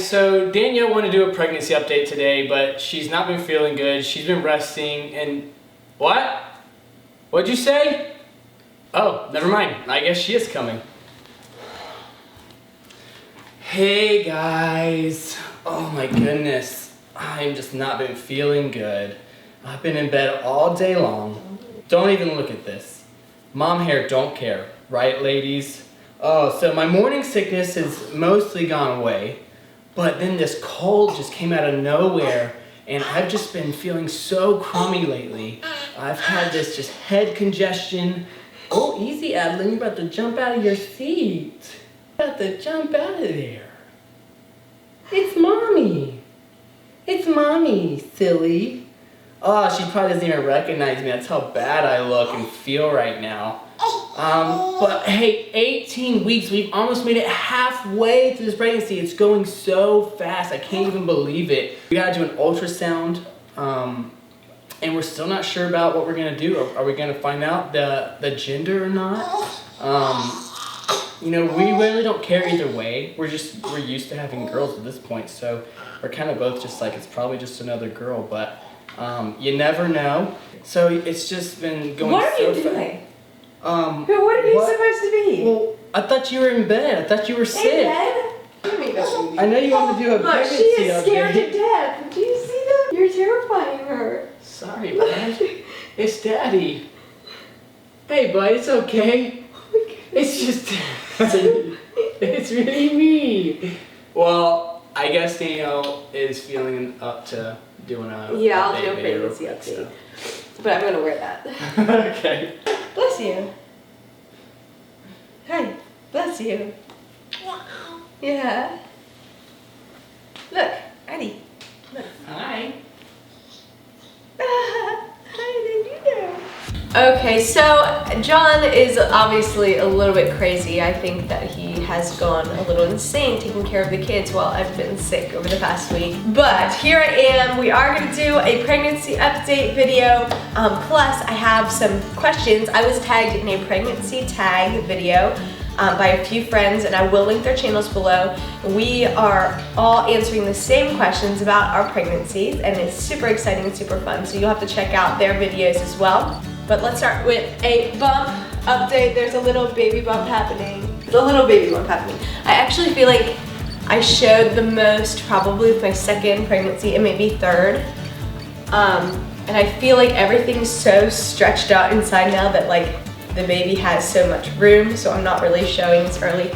so Danielle wanted to do a pregnancy update today, but she's not been feeling good. She's been resting and... What? What'd you say? Oh, never mind. I guess she is coming. Hey guys. Oh my goodness. I've just not been feeling good. I've been in bed all day long. Don't even look at this. Mom hair don't care. Right, ladies? Oh, so my morning sickness has mostly gone away, but then this cold just came out of nowhere, and I've just been feeling so crummy lately. I've had this just head congestion. Oh, easy, Adeline, you're about to jump out of your seat. You're about to jump out of there. It's Mommy. It's Mommy, silly. Oh, she probably doesn't even recognize me. That's how bad I look and feel right now. But hey, 18 weeks, we've almost made it halfway through this pregnancy. It's going so fast, I can't even believe it. We gotta do an ultrasound, and we're still not sure about what we're gonna do. Are we gonna find out the gender or not? You know, we really don't care either way. We're used to having girls at this point, so we're kind of both just like, it's probably just another girl, but you never know. So it's just been going so fast. What are you doing? What are you supposed to be? Well, I thought you were in bed. I thought you were sick. In bed? Let me go. I know you wanted to do a pregnancy update. Look, she is scared to death. Do you see that? You're terrifying her. Sorry, bud. It's Daddy. Hey, bud, it's okay. It's just... it's really me. Well, I guess Danielle is feeling up to doing a Yeah, I'll do a pregnancy update. So. But I'm going to wear that. Okay. Bless you. Hi. Bless you. Yeah. Look, Eddie. Look. Hi. How did you do? Okay, so John is obviously a little bit crazy. I think that he has gone a little insane taking care of the kids while I've been sick over the past week. But here I am. We are going to do a pregnancy update video. Plus, I have some questions. I was tagged in a pregnancy tag video by a few friends, and I will link their channels below. We are all answering the same questions about our pregnancies, and it's super exciting and super fun. So you'll have to check out their videos as well. But let's start with a bump update. There's a little baby bump happening. The little baby bump happening. I actually feel like I showed the most probably with my second pregnancy and maybe third. And I feel like everything's so stretched out inside now that like the baby has so much room, so I'm not really showing this early,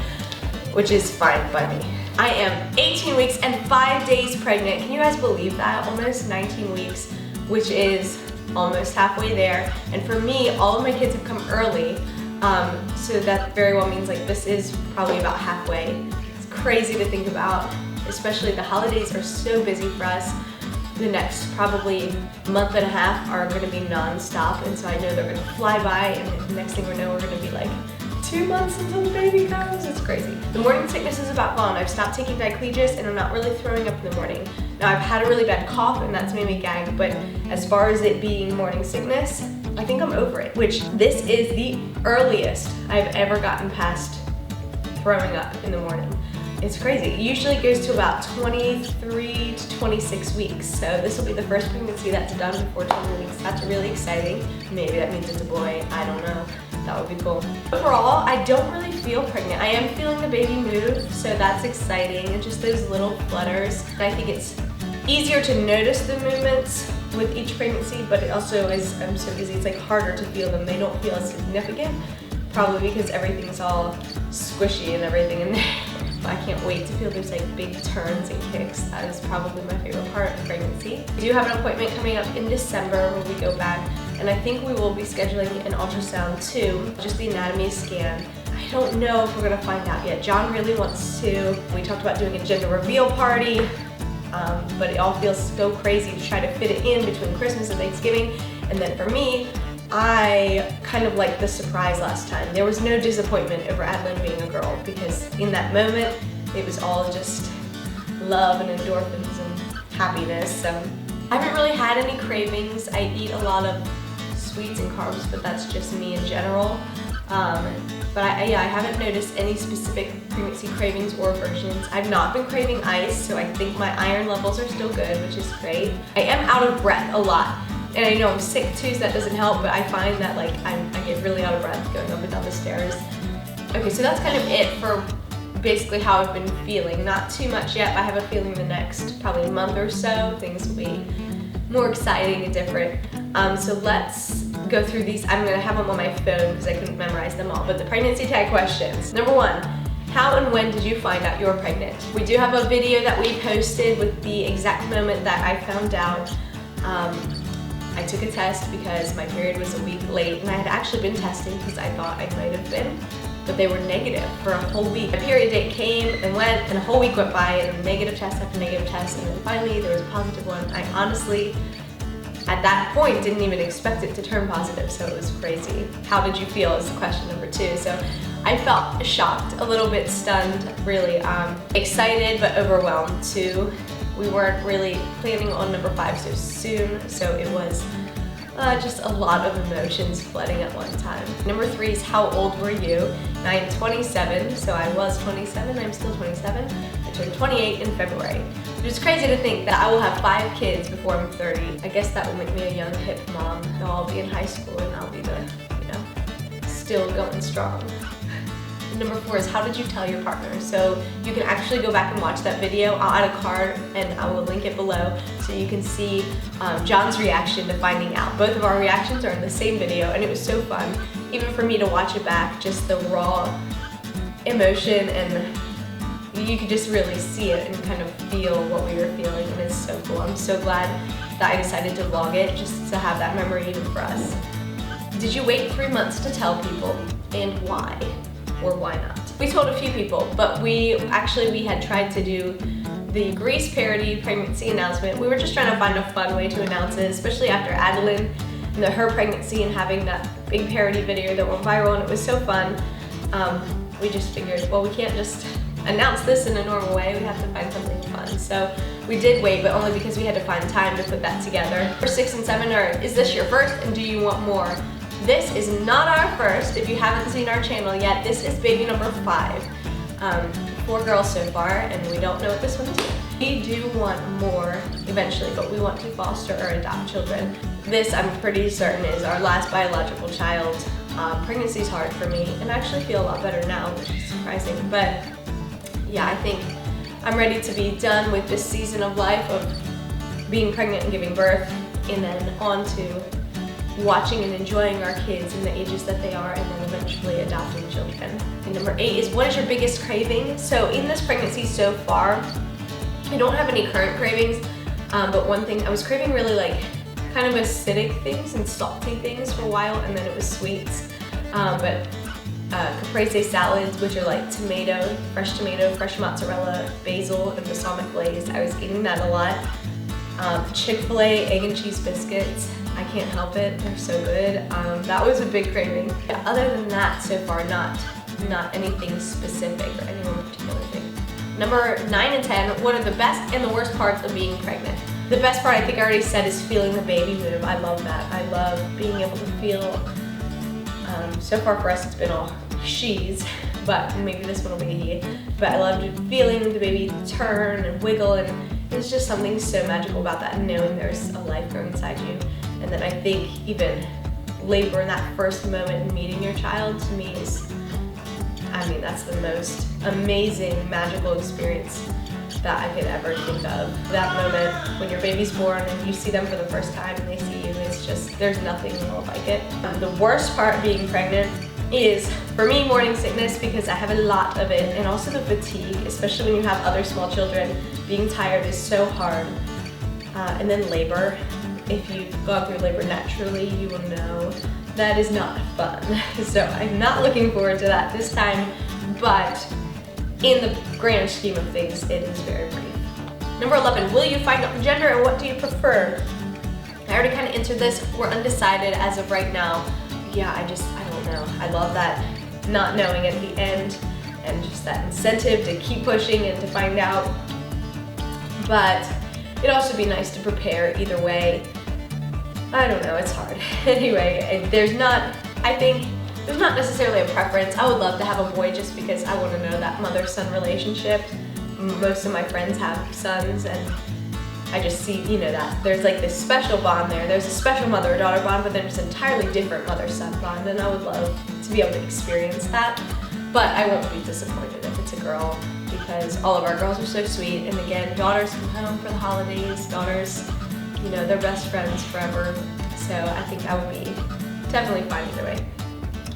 which is fine by me. I am 18 weeks and 5 days pregnant. Can you guys believe that? Almost 19 weeks, which is almost halfway there. And for me, all of my kids have come early, so that very well means like this is probably about halfway. It's crazy to think about, especially the holidays are so busy for us. The next probably month and a half are going to be non-stop, and so I know they're going to fly by, and the next thing we know we're going to be like 2 months until the baby comes. It's crazy. The morning sickness is about gone. I've stopped taking diclegis and I'm not really throwing up in the morning. Now I've had a really bad cough and that's made me gag, but as far as it being morning sickness, I think I'm over it, which this is the earliest I've ever gotten past throwing up in the morning. It's crazy. It usually goes to about 23 to 26 weeks. So this will be the first pregnancy that's done before 20 weeks. That's really exciting. Maybe that means it's a boy. I don't know. That would be cool. Overall, I don't really feel pregnant. I am feeling the baby move, so that's exciting. And just those little flutters. And I think it's easier to notice the movements with each pregnancy, but it also is so easy. It's like harder to feel them. They don't feel as significant, probably because everything's all squishy and everything in there. I can't wait to feel those like big turns and kicks. That is probably my favorite part of pregnancy. We do have an appointment coming up in December where we go back, and I think we will be scheduling an ultrasound too, just the anatomy scan. I don't know if we're gonna find out yet. John really wants to. We talked about doing a gender reveal party, but it all feels so crazy to try to fit it in between Christmas and Thanksgiving. And then for me, I kind of liked the surprise last time. There was no disappointment over Adeline being a girl because in that moment, it was all just love and endorphins and happiness. So I haven't really had any cravings. I eat a lot of sweets and carbs, but that's just me in general. But I haven't noticed any specific pregnancy cravings or aversions. I've not been craving ice, so I think my iron levels are still good, which is great. I am out of breath a lot. And I know I'm sick too, so that doesn't help, but I find that like I get really out of breath going up and down the stairs. Okay, so that's kind of it for basically how I've been feeling. Not too much yet, but I have a feeling the next probably month or so, things will be more exciting and different. So let's go through these. I'm gonna have them on my phone because I couldn't memorize them all, but the pregnancy tag questions. Number 1, how and when did you find out you were pregnant? We do have a video that we posted with the exact moment that I found out. I took a test because my period was a week late, and I had actually been testing because I thought I might have been, but they were negative for a whole week. My period date came and went, and a whole week went by, and negative test after negative test, and then finally there was a positive one. I honestly, at that point, didn't even expect it to turn positive, so it was crazy. How did you feel is question number 2. So I felt shocked, a little bit stunned, really excited but overwhelmed too. We weren't really planning on number 5 so soon, so it was just a lot of emotions flooding at one time. Number 3 is how old were you? And I am 27, so I was 27, I'm still 27. I turned 28 in February. Which is crazy to think that I will have 5 kids before I'm 30. I guess that will make me a young, hip mom. They'll all be in high school and I'll be the, still going strong. Number 4 is how did you tell your partner? So you can actually go back and watch that video. I'll add a card and I will link it below so you can see John's reaction to finding out. Both of our reactions are in the same video, and it was so fun. Even for me to watch it back, just the raw emotion, and you could just really see it and kind of feel what we were feeling, and it's so cool. I'm so glad that I decided to vlog it just to have that memory even for us. Did you wait 3 months to tell people, and why? Or why not? We told a few people, but we had tried to do the Grease parody pregnancy announcement. We were just trying to find a fun way to announce it, especially after Adeline and her pregnancy and having that big parody video that went viral, and it was so fun. We just figured, well, we can't just announce this in a normal way, we have to find something fun. So we did wait, but only because we had to find time to put that together. Number 6 and 7 are, is this your first and do you want more? This is not our first. If you haven't seen our channel yet, this is baby number 5. 4 girls so far, and we don't know what this one's doing. We do want more eventually, but we want to foster or adopt children. This, I'm pretty certain, is our last biological child. Pregnancy is hard for me, and I actually feel a lot better now, which is surprising. But yeah, I think I'm ready to be done with this season of life of being pregnant and giving birth, and then on to watching and enjoying our kids in the ages that they are, and then eventually adopting children. And number 8 is, what is your biggest craving? So in this pregnancy so far, I don't have any current cravings, but one thing, I was craving really like kind of acidic things and salty things for a while, and then it was sweets. But caprese salads, which are like tomato, fresh mozzarella, basil, and balsamic glaze. I was eating that a lot. Chick-fil-A egg and cheese biscuits. I can't help it, they're so good. That was a big craving. Yeah, other than that, so far, not anything specific or any one particular thing. Number 9 and 10, what are the best and the worst parts of being pregnant? The best part, I think I already said, is feeling the baby move. I love that. I love being able to feel, so far for us it's been all she's, but maybe this one will be a he. But I loved feeling the baby turn and wiggle, and there's just something so magical about that, knowing there's a life growing inside you. And then I think even labor in that first moment and meeting your child, to me is, that's the most amazing, magical experience that I could ever think of. That moment when your baby's born and you see them for the first time and they see you, it's just, there's nothing like it. The worst part of being pregnant is, for me, morning sickness, because I have a lot of it, and also the fatigue, especially when you have other small children. Being tired is so hard. And then labor. If you've gone through labor naturally, you will know that is not fun. So I'm not looking forward to that this time, but in the grand scheme of things, it is very brief. Number 11, will you find out the gender and what do you prefer? I already kind of answered this. We're undecided as of right now. Yeah, I don't know. I love that not knowing at the end, and just that incentive to keep pushing and to find out. But it'd also be nice to prepare either way. I don't know, it's hard. Anyway, there's not, I think there's not necessarily a preference. I would love to have a boy just because I want to know that mother-son relationship. Most of my friends have sons, and I just see, you know, that there's like this special bond there. There's a special mother-daughter bond, but there's an entirely different mother-son bond, and I would love to be able to experience that. But I won't be disappointed if it's a girl, because all of our girls are so sweet. And again, daughters come home for the holidays. Daughters, you know, they're best friends forever. So I think I would be definitely fine either way.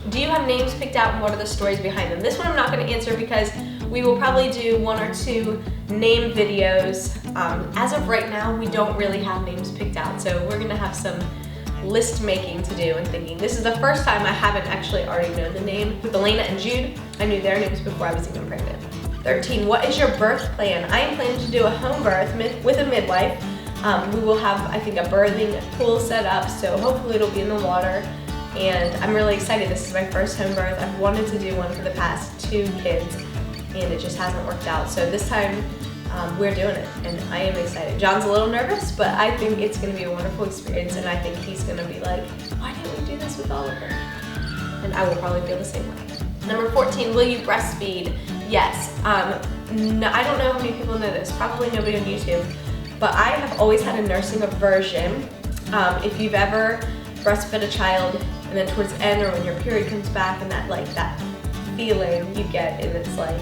Do you have names picked out, and what are the stories behind them? This one I'm not going to answer because we will probably do 1 or 2 name videos. As of right now, we don't really have names picked out, so we're going to have some list making to do and thinking. This is the first time I haven't actually already known the name. With Elena and Jude, I knew their names before I was even pregnant. 13, what is your birth plan? I am planning to do a home birth with a midwife. We will have, I think, a birthing pool set up, so hopefully it'll be in the water. And I'm really excited. This is my first home birth. I've wanted to do one for the past 2 kids, and it just hasn't worked out. So this time, we're doing it, and I am excited. John's a little nervous, but I think it's gonna be a wonderful experience, and I think he's gonna be like, why didn't we do this with all of them? And I will probably feel the same way. Number 14, will you breastfeed? Yes. No, I don't know how many people know this, probably nobody on YouTube, but I have always had a nursing aversion. If you've ever breastfed a child, and then towards the end or when your period comes back, and that feeling you get, and it's like,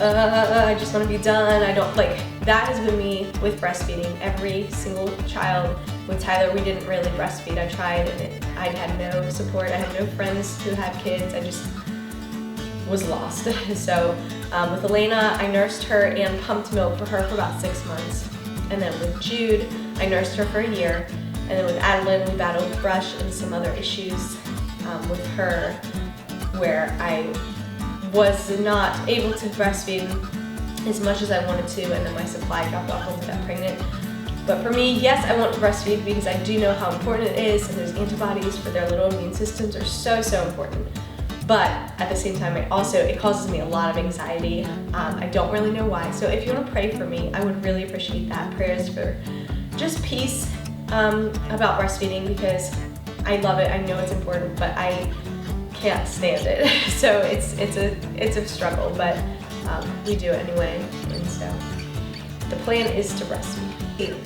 I just want to be done. I don't like, that has been me with breastfeeding. Every single child. With Tyler, we didn't really breastfeed. I tried, and I had no support. I had no friends who had kids. I just was lost. So with Elena, I nursed her and pumped milk for her for about 6 months. And then with Jude, I nursed her for a year. And then with Adeline, we battled thrush and some other issues with her, where I was not able to breastfeed as much as I wanted to, and then my supply dropped off once I got pregnant. But for me, yes, I want to breastfeed because I do know how important it is, and those antibodies for their little immune systems are so, so important. But at the same time, it causes me a lot of anxiety. I don't really know why. So if you want to pray for me, I would really appreciate that. Prayers for just peace about breastfeeding, because I love it. I know it's important, but I can't stand it. So it's a struggle, but we do it anyway. And so the plan is to breastfeed.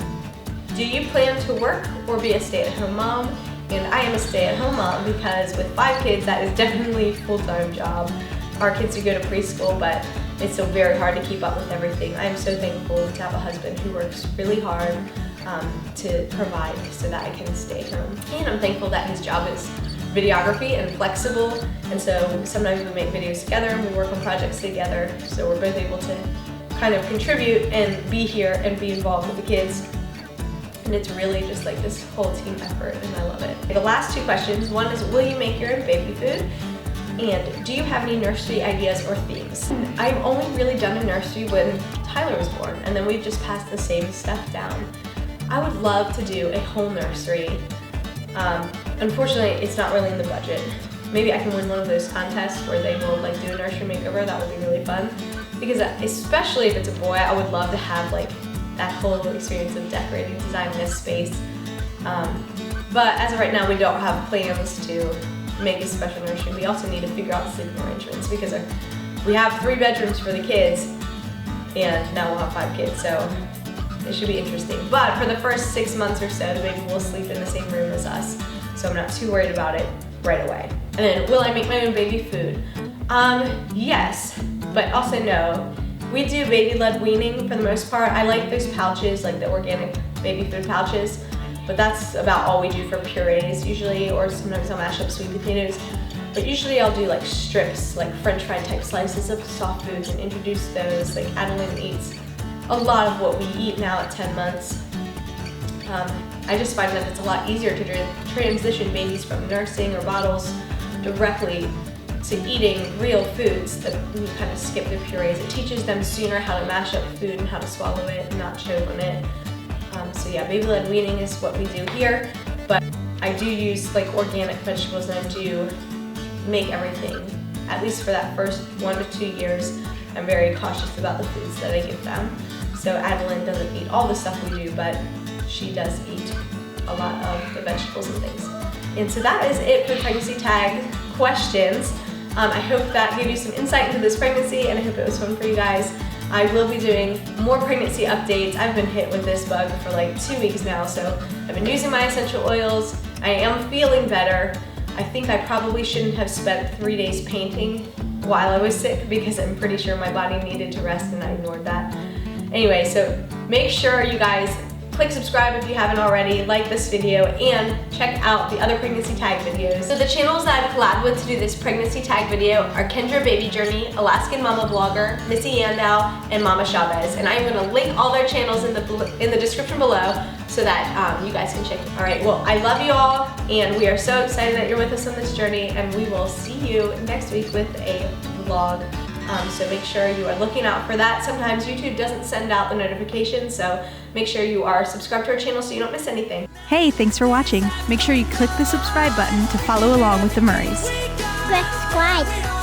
Do you plan to work or be a stay-at-home mom? And I am a stay-at-home mom because with 5 kids, that is definitely a full-time job. Our kids do go to preschool, but it's so very hard to keep up with everything. I am so thankful to have a husband who works really hard to provide so that I can stay home. And I'm thankful that his job is videography and flexible, and so sometimes we make videos together and we work on projects together, so we're both able to kind of contribute and be here and be involved with the kids. And it's really just like this whole team effort, and I love it. The last 2 questions. One is, will you make your own baby food? And do you have any nursery ideas or themes? I've only really done a nursery when Tyler was born, and then we've just passed the same stuff down. I would love to do a whole nursery. Unfortunately, it's not really in the budget. Maybe I can win one of those contests where they will like do a nursery makeover. That would be really fun. Because especially if it's a boy, I would love to have like that whole experience of decorating, designing this space. But as of right now, we don't have plans to make a special nursery. We also need to figure out sleeping arrangements because we have 3 bedrooms for the kids, and now we'll have 5 kids, so it should be interesting. But for the first 6 months or so, the baby will sleep in the same room as us, so I'm not too worried about it right away. And then, will I make my own baby food? Yes, but also no. We do baby-led weaning for the most part. I like those pouches, like the organic baby food pouches, but that's about all we do for purees usually, or sometimes I'll mash up sweet potatoes. But usually I'll do like strips, like French fry type slices of soft foods and introduce those. Like Adeline eats a lot of what we eat now at 10 months. I just find that it's a lot easier to transition babies from nursing or bottles directly to eating real foods that we kind of skip the purees. It teaches them sooner how to mash up food and how to swallow it and not choke on it. So yeah, baby-led weaning is what we do here, but I do use like organic vegetables, and I do make everything, at least for that first 1 to 2 years. I'm very cautious about the foods that I give them. So Adeline doesn't eat all the stuff we do, but she does eat a lot of the vegetables and things. And so that is it for Pregnancy Tag questions. I hope that gave you some insight into this pregnancy, and I hope it was fun for you guys. I will be doing more pregnancy updates. I've been hit with this bug for like 2 weeks now, so I've been using my essential oils. I am feeling better. I think I probably shouldn't have spent 3 days painting while I was sick because I'm pretty sure my body needed to rest and I ignored that. Anyway, so make sure you guys click subscribe if you haven't already, like this video, and check out the other pregnancy tag videos. So the channels that I've collabed with to do this pregnancy tag video are Kendra Baby Journey, Alaskan Mama Blogger, Missy Yandow, and Mama Chavez. And I'm gonna link all their channels in the description below so that you guys can check. All right, well, I love you all, and we are so excited that you're with us on this journey, and we will see you next week with a vlog. So make sure you are looking out for that. Sometimes YouTube doesn't send out the notifications, so make sure you are subscribed to our channel so you don't miss anything. Hey, thanks for watching. Make sure you click the subscribe button to follow along with the Murrays. Subscribe.